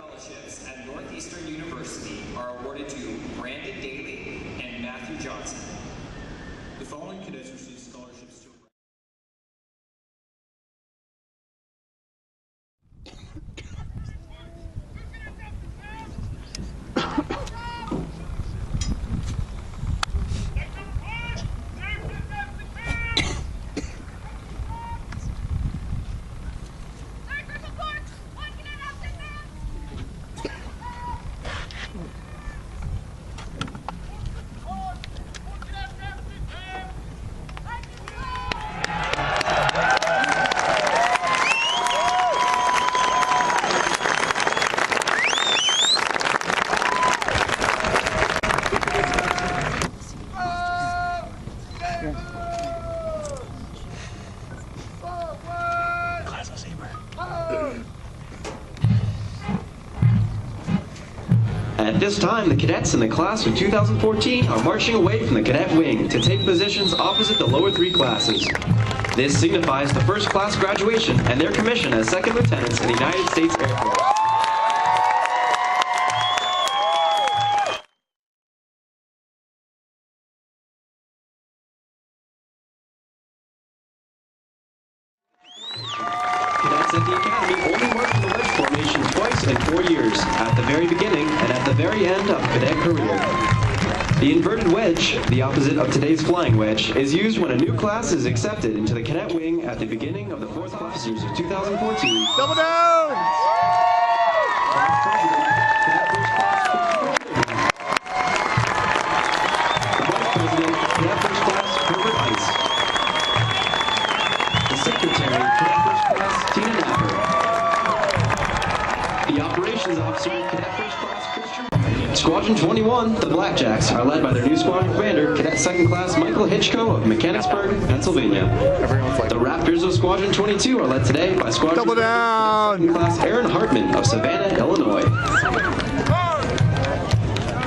fellowships at Northeastern University are awarded to Brandon Daly and Matthew Johnson. The following cadets receive scholarships to At this time, the cadets in the class of 2014 are marching away from the cadet wing to take positions opposite the lower three classes. This signifies the first class graduation and their commission as second lieutenants in the United States Air Force. Cadets at the Academy only march in the wedge formation twice in 4 years, at the very beginning and at the very end of a cadet career. The inverted wedge, the opposite of today's flying wedge, is used when a new class is accepted into the cadet wing at the beginning of the fourth class years of 2014. Double down! The Vice President, Cadet First Class Herbert Ice. The Secretary, Cadet First Class Tina Napper. The Operations Officer, Cadet First Class Christian. Squadron 21, the Blackjacks, are led by their new squadron commander, Cadet Second Class Michael Hitchko of Mechanicsburg, Pennsylvania. The Raptors of Squadron 22 are led today by Squadron Double down! Second Class Aaron Hartman of Savannah, Illinois.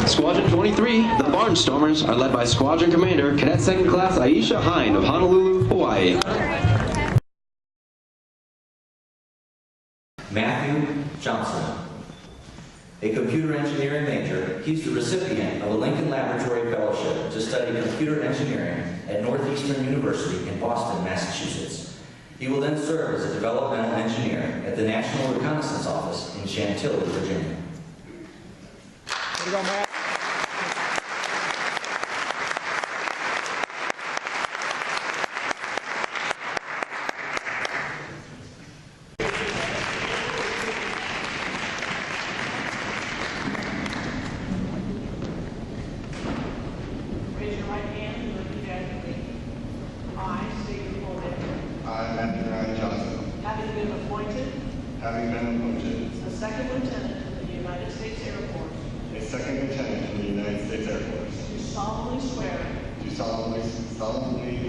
Squadron 23, the Barnstormers, are led by Squadron Commander, Cadet Second Class Aisha Hine of Honolulu, Hawaii. Matthew Johnson, a computer engineering major. He's the recipient of a Lincoln Laboratory Fellowship to study computer engineering at Northeastern University in Boston, Massachusetts. He will then serve as a developmental engineer at the National Reconnaissance Office in Chantilly, Virginia. Way to go, Matt. Raise your right hand and repeat after me. I state your full name. I, Matthew Ryan Johnson, Having been appointed having been appointed as a second lieutenant in the United States Air Force, a second lieutenant in the United States Air Force, do solemnly swear do solemnly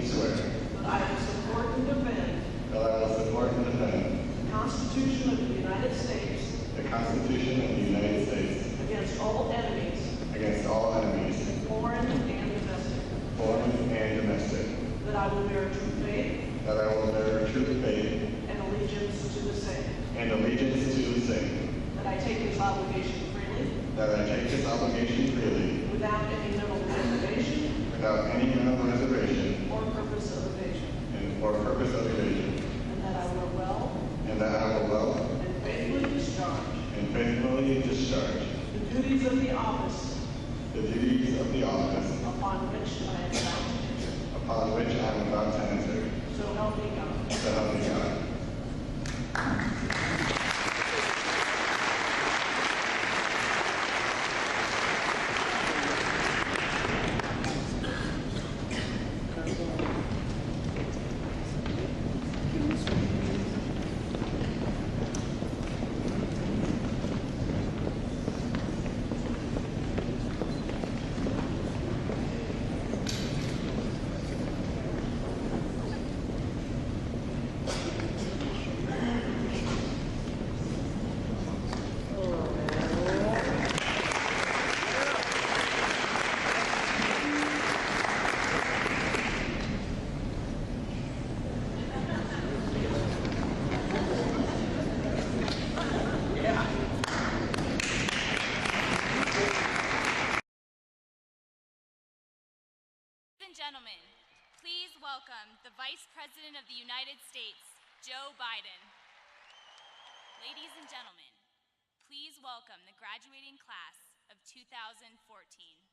swear that I will support and defend that I will support and defend the Constitution of the United States the Constitution of the United States against all enemies, against all enemies, foreign and domestic, foreign and domestic, that I will bear true faith that I will bear true faith and allegiance to the same, and allegiance to the same, that I take this obligation freely that I take this obligation freely without any mental reservation without any mental reservation or purpose of evasion, and for purpose of evasion, and that I will well and that I will well and faithfully discharge and faithfully discharge the duties of the office the duties of the office upon which I am about to enter. upon which I am about to enter. So help me God. So help me God. and gentlemen, please welcome the Vice President of the United States, Joe Biden. Ladies and gentlemen, please welcome the graduating class of 2014.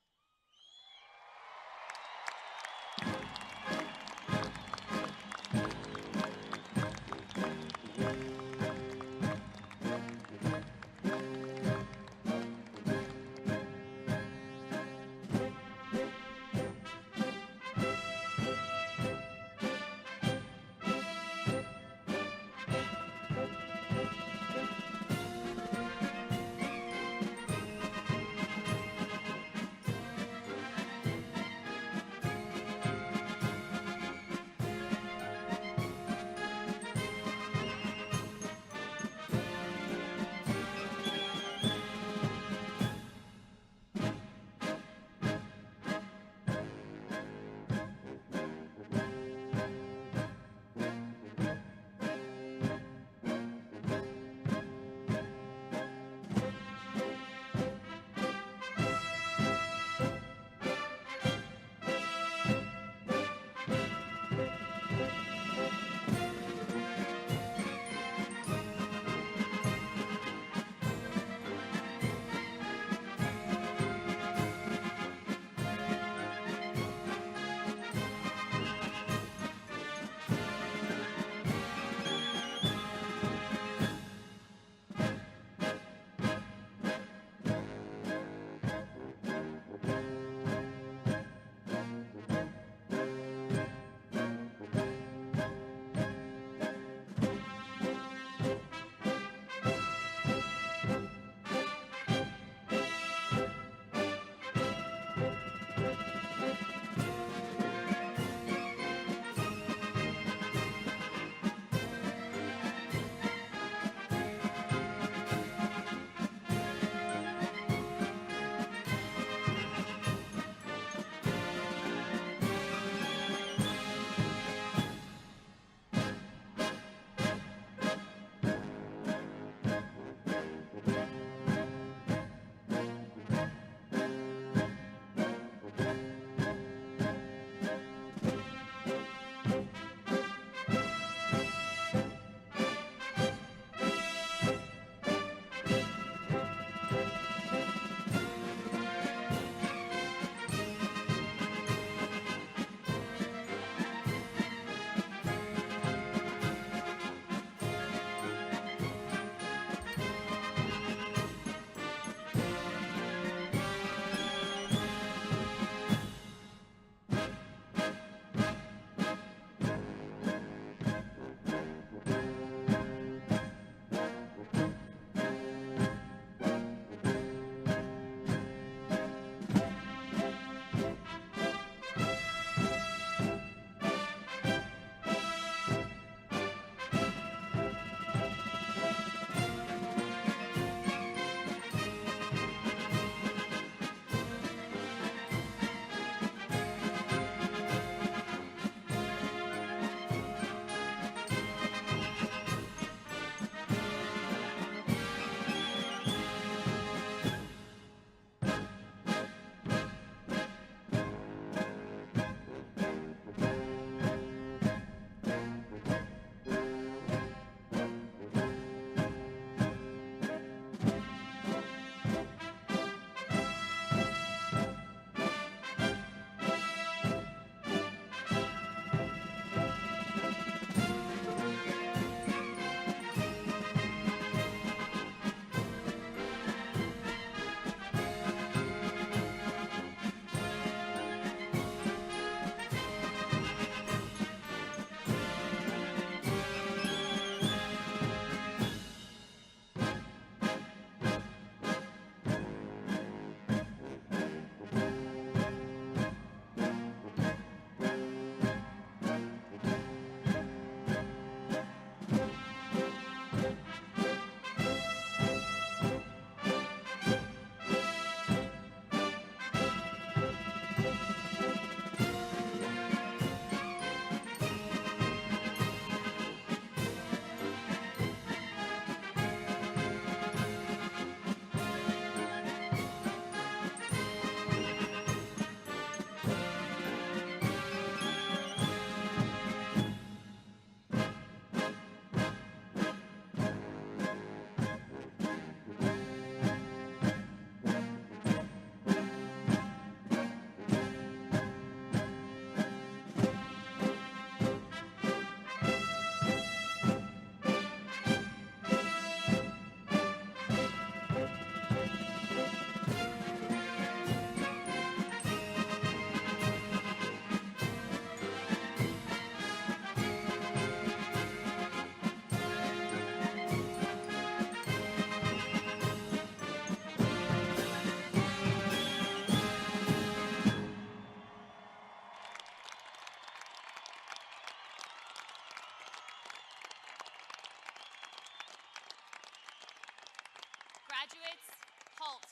Graduates, halt.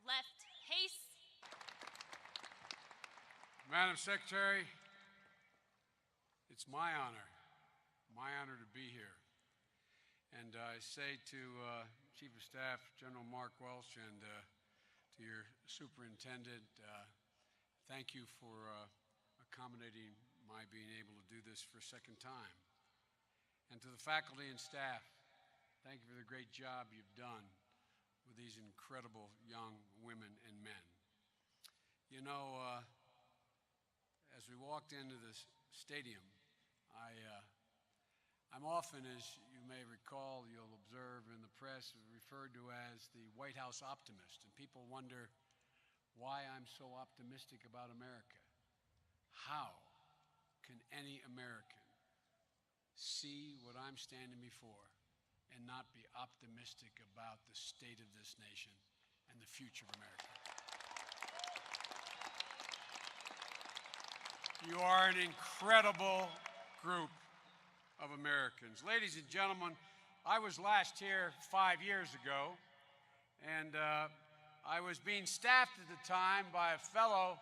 Left, haste. Madam Secretary, it's my honor to be here. And I say to Chief of Staff General Mark Welch and to your superintendent, thank you for accommodating my being able to do this for a second time. And to the faculty and staff, thank you for the great job you've done with these incredible young women and men. You know, as we walked into this stadium, I'm often, as you may recall, you'll observe in the press, referred to as the White House optimist. And people wonder why I'm so optimistic about America. How can any American see what I'm standing before and not be optimistic about the state of this nation and the future of America? You are an incredible group of Americans. Ladies and gentlemen, I was last here 5 years ago, and I was being staffed at the time by a fellow,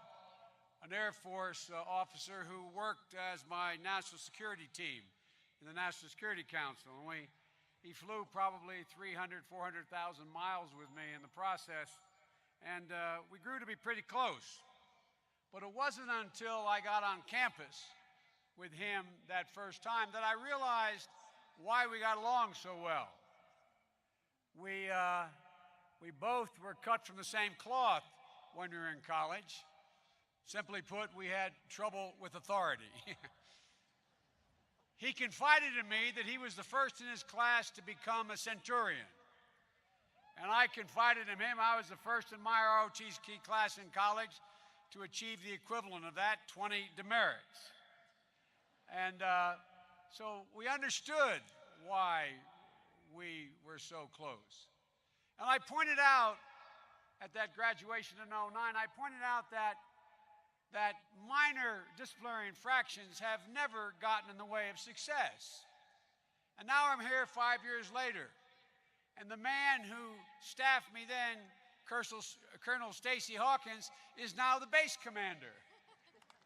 an Air Force officer who worked as my national security team in the National Security Council. And he flew probably 300,000, 400,000 miles with me in the process, and we grew to be pretty close. But it wasn't until I got on campus with him that first time that I realized why we got along so well. We both were cut from the same cloth when we were in college. Simply put, we had trouble with authority. He confided in me that he was the first in his class to become a centurion. And I confided in him I was the first in my ROTC class in college to achieve the equivalent of that, 20 demerits. And so we understood why we were so close. And I pointed out at that graduation in '09, I pointed out that minor disciplinary infractions have never gotten in the way of success. And now I'm here 5 years later, and the man who staffed me then, Colonel Stacy Hawkins, is now the base commander.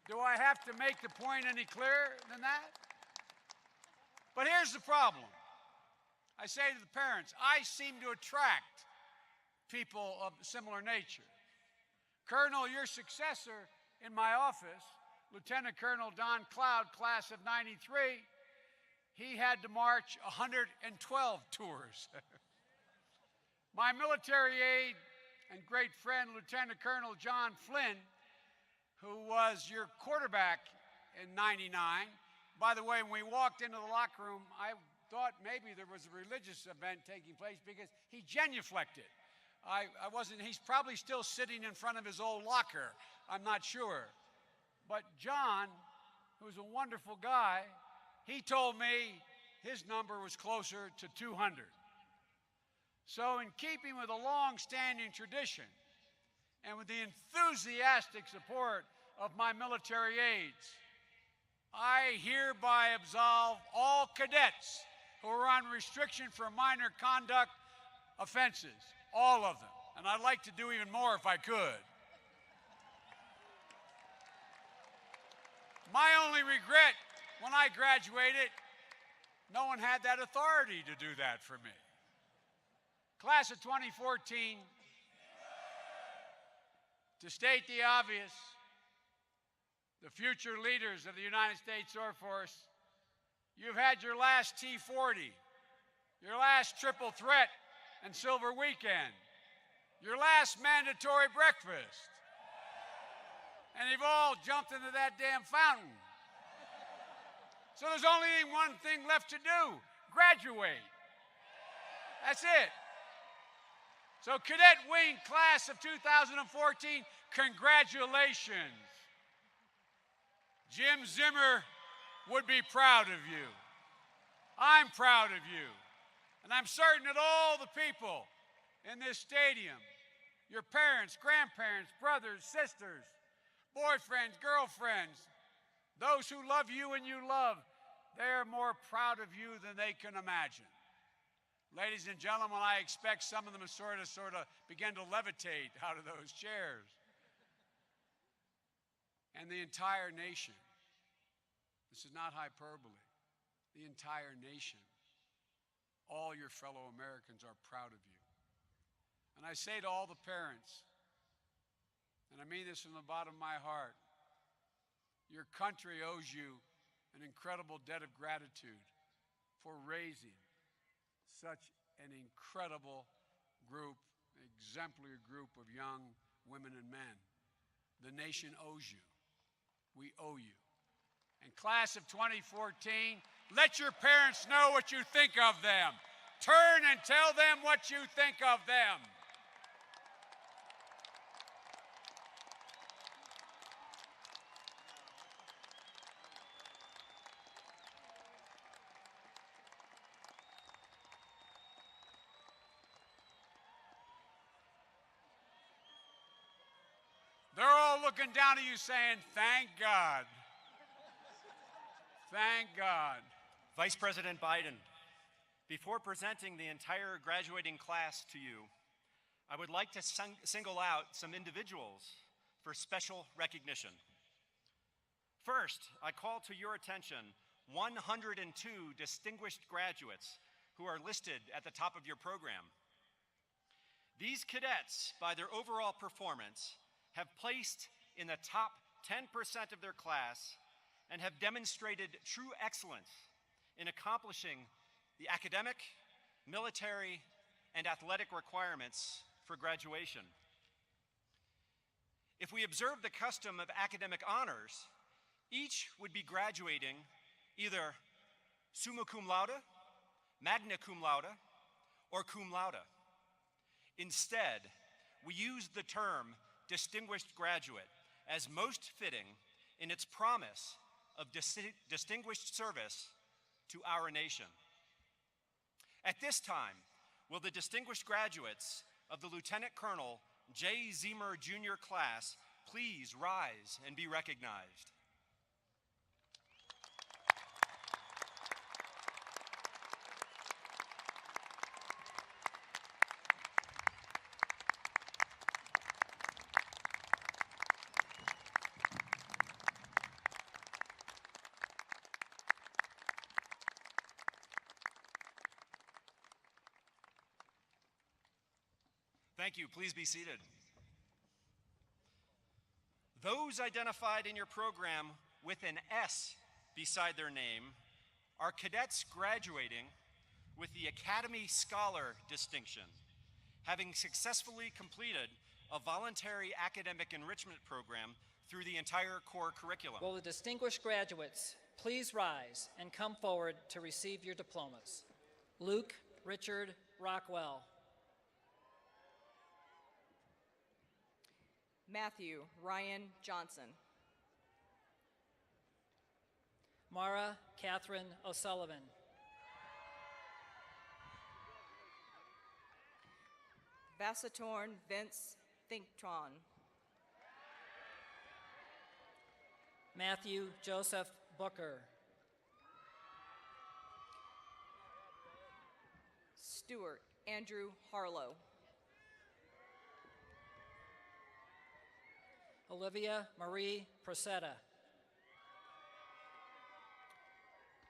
Do I have to make the point any clearer than that? But here's the problem. I say to the parents, I seem to attract people of similar nature. Colonel, your successor in my office, Lieutenant Colonel Don Cloud, class of '93, he had to march 112 tours. My military aide and great friend, Lieutenant Colonel John Flynn, who was your quarterback in '99. By the way, when we walked into the locker room, I thought maybe there was a religious event taking place because he genuflected. He's probably still sitting in front of his old locker. I'm not sure. But John, who's a wonderful guy, he told me his number was closer to 200. So in keeping with a long-standing tradition and with the enthusiastic support of my military aides, I hereby absolve all cadets who are on restriction for minor conduct offenses, all of them. And I'd like to do even more if I could. My only regret when I graduated, no one had that authority to do that for me. Class of 2014, to state the obvious, the future leaders of the United States Air Force, you've had your last T-40, your last triple threat and silver weekend, your last mandatory breakfast, and you've all jumped into that damn fountain. So there's only one thing left to do, graduate. That's it. So Cadet Wing Class of 2014, congratulations. Jim Zimmer would be proud of you. I'm proud of you. And I'm certain that all the people in this stadium, your parents, grandparents, brothers, sisters, boyfriends, girlfriends, those who love you and you love, they are more proud of you than they can imagine. Ladies and gentlemen, I expect some of them to sort of begin to levitate out of those chairs. And the entire nation, this is not hyperbole, the entire nation, all your fellow Americans are proud of you. And I say to all the parents, and I mean this from the bottom of my heart, your country owes you an incredible debt of gratitude for raising such an incredible group, exemplary group of young women and men. The nation owes you. We owe you. And class of 2014, let your parents know what you think of them. Turn and tell them what you think of them. They're all looking down at you saying, thank God. Thank God. Vice President Biden, before presenting the entire graduating class to you, I would like to single out some individuals for special recognition. First, I call to your attention 102 distinguished graduates who are listed at the top of your program. These cadets, by their overall performance, have placed in the top 10% of their class and have demonstrated true excellence in accomplishing the academic, military, and athletic requirements for graduation. If we observe the custom of academic honors, each would be graduating either summa cum laude, magna cum laude, or cum laude. Instead, we use the term distinguished graduate as most fitting in its promise of distinguished service to our nation. At this time, will the distinguished graduates of the Lieutenant Colonel J. Zemer Jr. class please rise and be recognized? Thank you. Please be seated. Those identified in your program with an S beside their name are cadets graduating with the Academy Scholar distinction, having successfully completed a voluntary academic enrichment program through the entire core curriculum. Will the distinguished graduates please rise and come forward to receive your diplomas? Luke Richard Rockwell. Matthew Ryan Johnson. Mara Catherine O'Sullivan. Vassatorn Vince Thinktron. Matthew Joseph Booker. Stewart Andrew Harlow. Olivia Marie Procetta.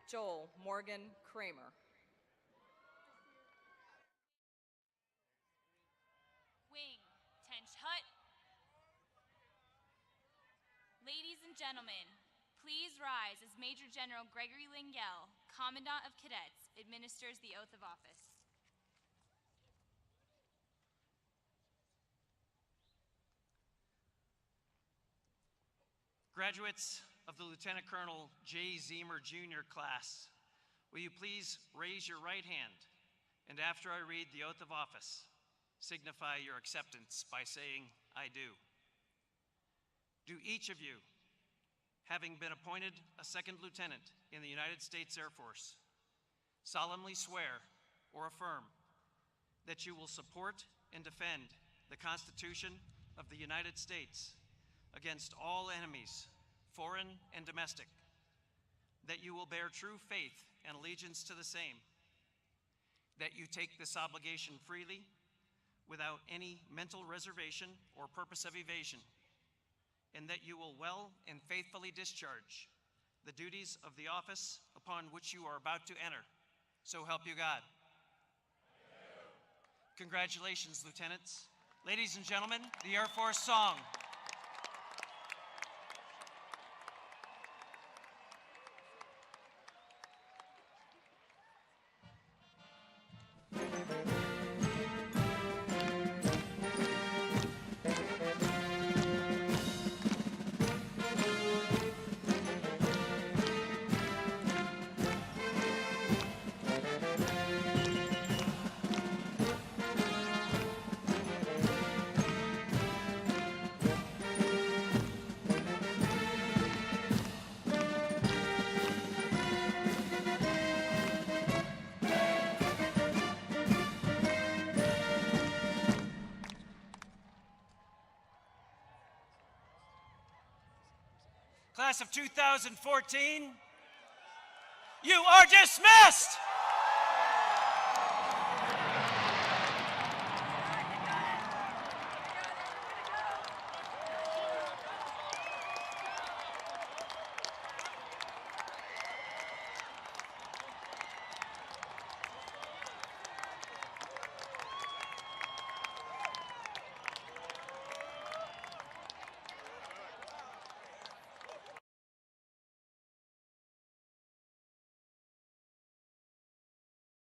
Joel Morgan Kramer. Wing Tench Hut. Ladies and gentlemen, please rise as Major General Gregory Lingell, Commandant of Cadets, administers the oath of office. Graduates of the Lieutenant Colonel J. Zemer Jr. class, will you please raise your right hand and after I read the oath of office, signify your acceptance by saying, I do. Do each of you, having been appointed a second lieutenant in the United States Air Force, solemnly swear or affirm that you will support and defend the Constitution of the United States against all enemies, foreign and domestic, that you will bear true faith and allegiance to the same, that you take this obligation freely, without any mental reservation or purpose of evasion, and that you will well and faithfully discharge the duties of the office upon which you are about to enter. So help you God. Congratulations, Lieutenants. Ladies and gentlemen, the Air Force song. Class of 2014, you are dismissed!